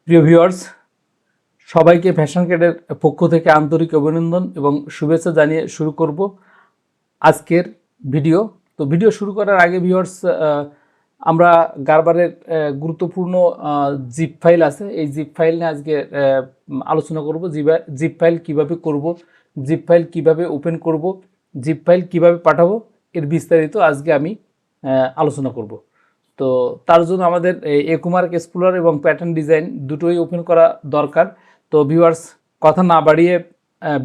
প্রিয় ভিউয়ার্স, সবাইকে ফ্যাশন ক্যাডের পক্ষ থেকে আন্তরিক অভিনন্দন এবং শুভেচ্ছা জানিয়ে শুরু করব আজকের ভিডিও। তো ভিডিও শুরু করার আগে ভিউয়ার্স, আমরা গারবারের গুরুত্বপূর্ণ জিপ ফাইল আছে, এই জিপ ফাইল নিয়ে আজকে আলোচনা করব। জিপ ফাইল কীভাবে করব, জিপ ফাইল কীভাবে ওপেন করব, জিপ ফাইল কীভাবে পাঠাবো, এর বিস্তারিত আজকে আমি আলোচনা করব। তো তার জন্য আমাদের একুমার্ক এক্সপ্লোরার এবং প্যাটার্ন ডিজাইন দুটোই ওপেন করা দরকার। তো ভিউয়ার্স, কথা না বাড়িয়ে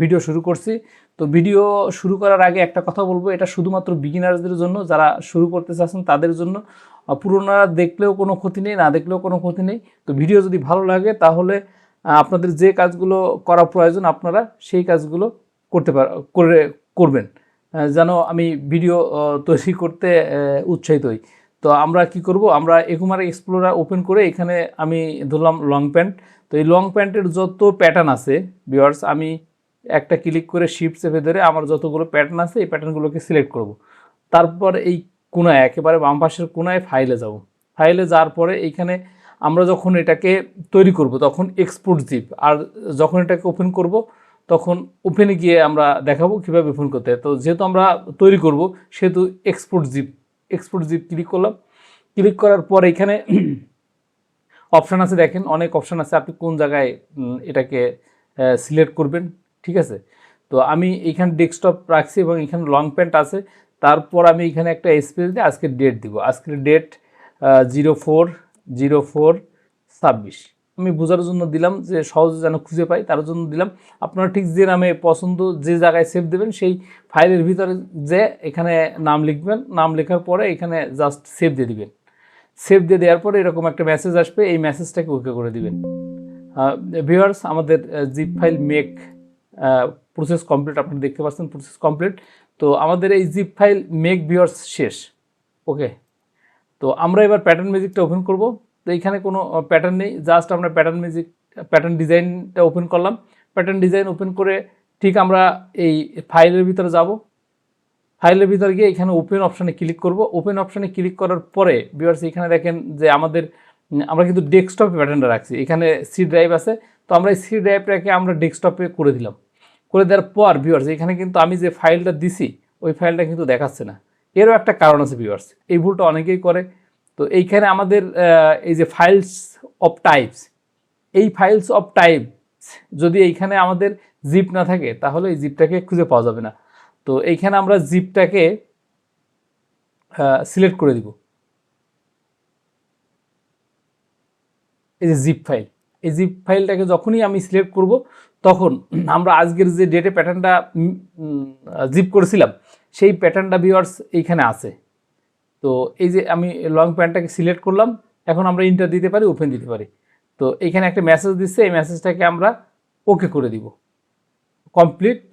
ভিডিও শুরু করছি। তো ভিডিও শুরু করার আগে একটা কথা বলবো, এটা শুধুমাত্র বিগিনার্সদের জন্য, যারা শুরু করতে চাচ্ছেন তাদের জন্য। পুরোনোরা দেখলেও কোনো ক্ষতি নেই, না দেখলেও কোনো ক্ষতি নেই। তো ভিডিও যদি ভালো লাগে তাহলে আপনাদের যে কাজগুলো করা প্রয়োজন আপনারা সেই কাজগুলো করবেন, যেন আমি ভিডিও তৈরি করতে উৎসাহিত হই। তো আমরা কি করব, আমরা একুমার্ক এক্সপ্লোরার ওপেন করে এখানে আমি ধরলাম লং প্যান্ট। তো এই লং প্যান্টের যত প্যাটার্ন আছে ভিউয়ার্স, আমি একটা ক্লিক করে শিফট চেপে ধরে আমার যতগুলো প্যাটার্ন আছে এই প্যাটার্নগুলোকে সিলেক্ট করব। তারপর এই কোনায়, একেবারে বাম পাশের কোনায় ফাইলে যাব। ফাইলে যাওয়ার পরে এইখানে আমরা যখন এটাকে তৈরি করব তখন এক্সপোর্ট জিপ, আর যখন এটাকে ওপেন করব তখন ওপেনে গিয়ে আমরা দেখাবো কীভাবে ওপেন করতে হয়। তো যেহেতু আমরা তৈরি করব সেহেতু এক্সপোর্ট জিপ ক্লিক করলাম। ক্লিক করার পর এখানে অপশান আছে, দেখেন অনেক অপশান আছে, আপনি কোন জায়গায় এটাকে সিলেক্ট করবেন। ঠিক আছে, তো আমি এখানে ডেস্কটপ রাখছি এবং এখানে লং প্যান্ট আছে। তারপর আমি এখানে একটা স্পেস দিয়ে আজকের ডেট দিব। আজকের ডেট 04/04/26। আমি বোঝার জন্য দিলাম, যে সহজে যেন খুঁজে পাই তার জন্য দিলাম। আপনারা ঠিক যে নামে পছন্দ যে জায়গায় সেভ দেবেন সেই ফাইলের ভিতরে যে এখানে নাম লিখবেন, নাম লেখার পরে এখানে জাস্ট সেভ দিয়ে দিবেন। সেভ দিয়ে দেওয়ার পরে এরকম একটা মেসেজ আসবে, এই মেসেজটাকে ওকে করে দিবেন। ভিউয়ার্স, আমাদের zip file make process complete, আপনারা দেখতে পাচ্ছেন প্রসেস কমপ্লিট। তো আমাদের এই জিপ ফাইল মেক ভিউয়ার্স শেষ। ওকে, তো আমরা এবার প্যাটার্ন ম্যাজিকটা ওপেন করব। তো এইখানে কোনো প্যাটার্ন নেই, জাস্ট আমরা প্যাটার্ন ডিজাইনটা ওপেন করলাম। প্যাটার্ন ডিজাইন ওপেন করে ঠিক আমরা এই ফাইলের ভিতরে যাব। ফাইলের ভিতরে গিয়ে এখানে ওপেন অপশানে ক্লিক করব। ওপেন অপশানে ক্লিক করার পরে ভিউয়ার্স এখানে দেখেন যে আমরা কিন্তু ডেস্কটপে প্যাটার্নটা রাখছি, এখানে সি ড্রাইভ আছে। তো আমরা এই সি ড্রাইভটাকে আমরা ডেস্কটপে করে দিলাম। করে দেওয়ার পর ভিউয়ার্স এখানে কিন্তু আমি যে ফাইলটা দিছি ওই ফাইলটা কিন্তু দেখাচ্ছে না। এরও একটা কারণ আছে ভিউয়ার্স, এই ভুলটা অনেকেই করে। তো এইখানে আমাদের এই যে ফাইলস অফ টাইপস, এই ফাইলস অফ টাইপস যদি এইখানে আমাদের জিপ না থাকে তাহলে এই জিপটাকে খুঁজে পাওয়া যাবে না। তো এইখানে আমরা জিপটাকে সিলেক্ট করে দিব। এই যে জিপ ফাইল, এই জিপ ফাইলটাকে যখনই আমি সিলেক্ট করব তখন আমরা আজকের যে ডেটে প্যাটার্নটা জিপ করেছিলাম সেই প্যাটার্নটা ভিউয়ার্স এইখানে আছে। তো এই যে আমি লং প্যান্টটাকে সিলেক্ট করলাম, এখন আমরা ইন্টার দিতে পারি, ওপেন দিতে পারি। তো এইখানে একটা মেসেজ দিচ্ছে, এই মেসেজটাকে আমরা ওকে করে দিব। কমপ্লিট,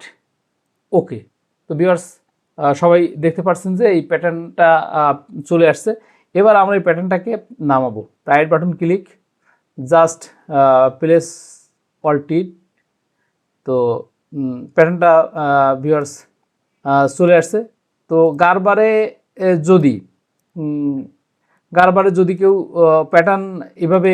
ওকে। তো ভিউয়ার্স, সবাই দেখতে পাচ্ছেন যে এই প্যাটার্নটা চলে আসছে। এবার আমরা এই প্যাটার্নটাকে নামাবো। Right button click, just place অল্টিট। তো প্যাটার্নটা ভিউয়ার্স চলে আসছে। তো গারবারে যদি কেউ প্যাটার্ন এভাবে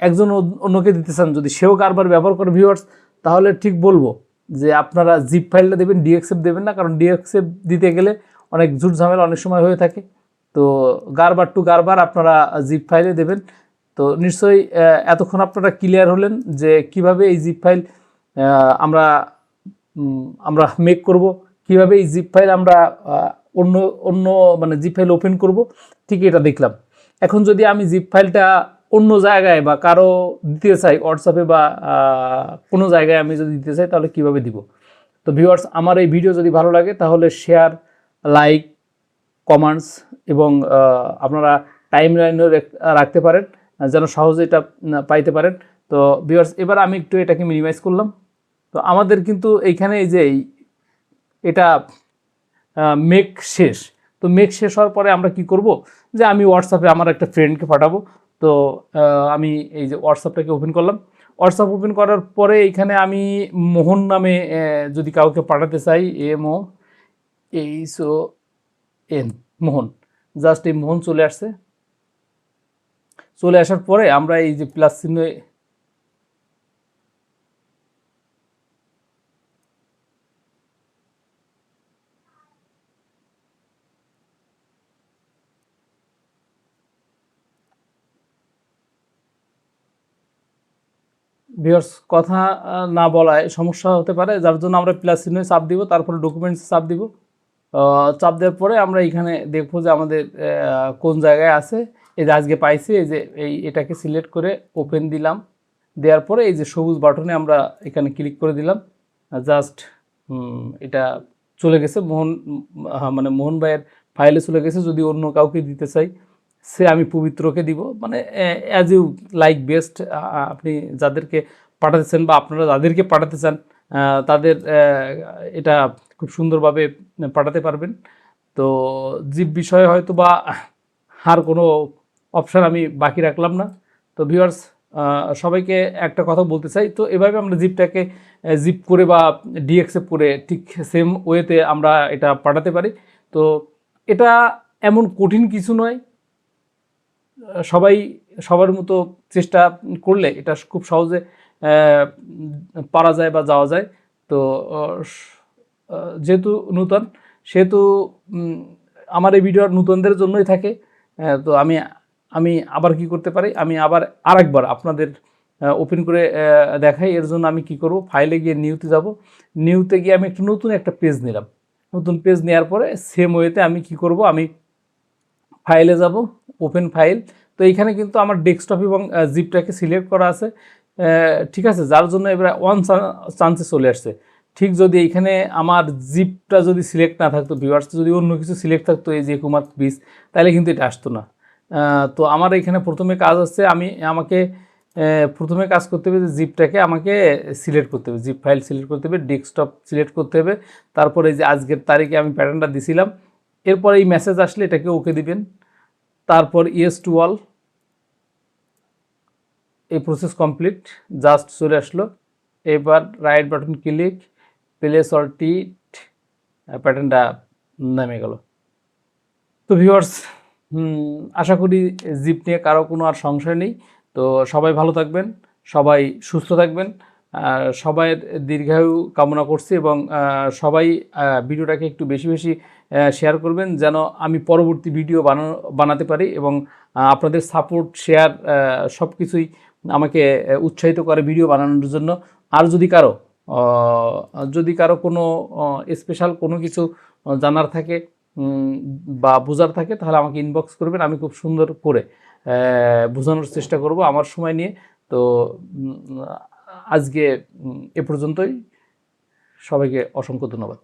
একজন অন্যকে দিতে চান, যদি সেও গারবার ব্যবহার করে ভিউয়ার্স, তাহলে ঠিক বলবো যে আপনারা জিপ ফাইলটা দেবেন, ডিএক্সএফ দেবেন না, কারণ ডিএক্সএফ দিতে গেলে অনেক ঝুট ঝামেলা অনেক সময় হয়ে থাকে। তো গারবার টু গারবার আপনারা জিপ ফাইলে দেবেন। তো নিশ্চয়ই এতক্ষণ আপনারা ক্লিয়ার হলেন যে কিভাবে এই জিপ ফাইল আমরা মেক করব, কিভাবে এই জিপ ফাইল আমরা অন্য মানে জিপ ফাইল ওপেন করব, ঠিক এটা দেখলাম। এখন যদি আমি জিপ ফাইলটা অন্য জায়গায় বা কারো দিতে চাই, হোয়াটসঅ্যাপে বা কোনো জায়গায় আমি যদি দিতে চাই তাহলে কিভাবে দিব। তো ভিউয়ার্স, আমার এই ভিডিও যদি ভালো লাগে তাহলে শেয়ার, লাইক, কমেন্টস এবং আপনারা টাইম লাইনও রাখতে পারেন যেন সহজে এটা পাইতে পারেন। তো ভিউয়ার্স, এবার আমি একটু এটাকে মিনিমাইজ করলাম। তো আমাদের কিন্তু এইখানে এই যে এটা মেক শেষ। তো মেক শেষ হওয়ার পরে আমরা কি করব, যে আমি হোয়াটসঅ্যাপে আমার একটা ফ্রেন্ডকে পাঠাবো। তো আমি এই যে হোয়াটসঅ্যাপটাকে ওপেন করলাম। হোয়াটসঅ্যাপ ওপেন করার পরে এখানে আমি মোহন নামে যদি কাউকে পাঠাতে চাই, MOHON, মোহন, জাস্ট এই মোহন চলে আসছে। চলে আসার পরে আমরা এই যে প্লাস চিহ্ন ভিউয়ার্স কথা না বলায় সমস্যা হতে পারে, যার জন্য আমরা প্লাস চিহ্নে চাপ দিব, তারপরে ডকুমেন্টসে চাপ দিব। চাপ দেওয়ার পরে আমরা এখানে দেখবো যে আমাদের কোন জায়গায় আছে। এই যে আজকে পাইছি, এই যে এটাকে সিলেক্ট করে ওপেন দিলাম। দেওয়ার পরে এই যে সবুজ বাটনে আমরা এখানে ক্লিক করে দিলাম। জাস্ট এটা চলে গেছে মানে মোহন ভাইয়ের ফাইলে চলে গেছে। যদি অন্য কাউকে দিতে চাই, সে আমি পবিত্রকে দিব, মানে অ্যাজ ইউ লাইক বেস্ট। আপনি যাদেরকে পাঠাতেছেন বা আপনারা যাদেরকে পাঠাতে চান তাদের এটা খুব সুন্দরভাবে পাঠাতে পারবেন। তো জিপ বিষয়ে হয়তো বা আর কোনো অপশান আমি বাকি রাখলাম না। তো ভিউয়ার্স, সবাইকে একটা কথা বলতে চাই, তো এভাবে আমরা জিপটাকে জিপ করে বা ডিএক্সএফ করে ঠিক সেম ওয়েতে আমরা এটা পাঠাতে পারি। তো এটা এমন কঠিন কিছু নয়, সবার মতো চেষ্টা করলে এটা খুব সহজে পারা যায় বা যাওয়া যায়। তো যেহেতু নূতন, সেহেতু আমার এই ভিডিও নূতনদের জন্যই থাকে। তো আমি আবার কি করতে পারি, আমি আবার আরেকবার আপনাদের ওপেন করে দেখাই। এর জন্য আমি কি করব, ফাইলে গিয়ে নিউতে যাব। নিউতে গিয়ে আমি একটা নতুন পেজ নিলাম। নতুন পেজ নেওয়ার পরে সেম ওয়েতে আমি কি করব, আমি ফাইলে যাব, ওপেন ফাইল। তো এইখানে কিন্তু আমার ডেস্কটপ এবং জিপটাকে সিলেক্ট করা আছে, ঠিক আছে, যার জন্য এবার ওয়ান চান্সে চলে আসছে। ঠিক যদি এইখানে আমার জিপটা যদি সিলেক্ট না থাকতো ভিউয়ার্স, যদি অন্য কিছু সিলেক্ট থাকতো এই যে কুমার বিচ, তাহলে কিন্তু এটা আসতো না। তো আমার এখানে প্রথমে কাজ হচ্ছে, আমাকে প্রথমে কাজ করতে হবে যে জিপটাকে আমাকে সিলেক্ট করতে হবে, জিপ ফাইল সিলেক্ট করতে হবে, ডেস্কটপ সিলেক্ট করতে হবে। তারপরে যে আজকের তারিখে আমি প্যাটার্নটা দিছিলাম, এরপর এই মেসেজ আসলে এটাকে ওকে দিবেন। তারপর ইয়েস টু অল, এই প্রসেস কমপ্লিট, জাস্ট চলে আসলো। এবার right button click, place or টিট, প্যাটার্নটা নেমে গেল। তো ভিউয়ার্স, আশা করি জিপ নিয়ে কারো কোনো আর সংশয় নেই। তো সবাই ভালো থাকবেন, সবাই সুস্থ থাকবেন, সবাইয়ের দীর্ঘায়ু কামনা করছি, এবং সবাই ভিডিওটাকে একটু বেশি বেশি শেয়ার করবেন, যেন আমি পরবর্তী ভিডিও বানাতে পারি, এবং আপনাদের সাপোর্ট, শেয়ার সব কিছুই আমাকে উৎসাহিত করে ভিডিও বানানোর জন্য। আর যদি কারো কোনো স্পেশাল কোনো কিছু জানার থাকে বা বোঝার থাকে, তাহলে আমাকে ইনবক্স করবেন, আমি খুব সুন্দর করে বোঝানোর চেষ্টা করব আমার সময় নিয়ে। তো আজকে এ পর্যন্তই, সবাইকে অসংখ্য ধন্যবাদ।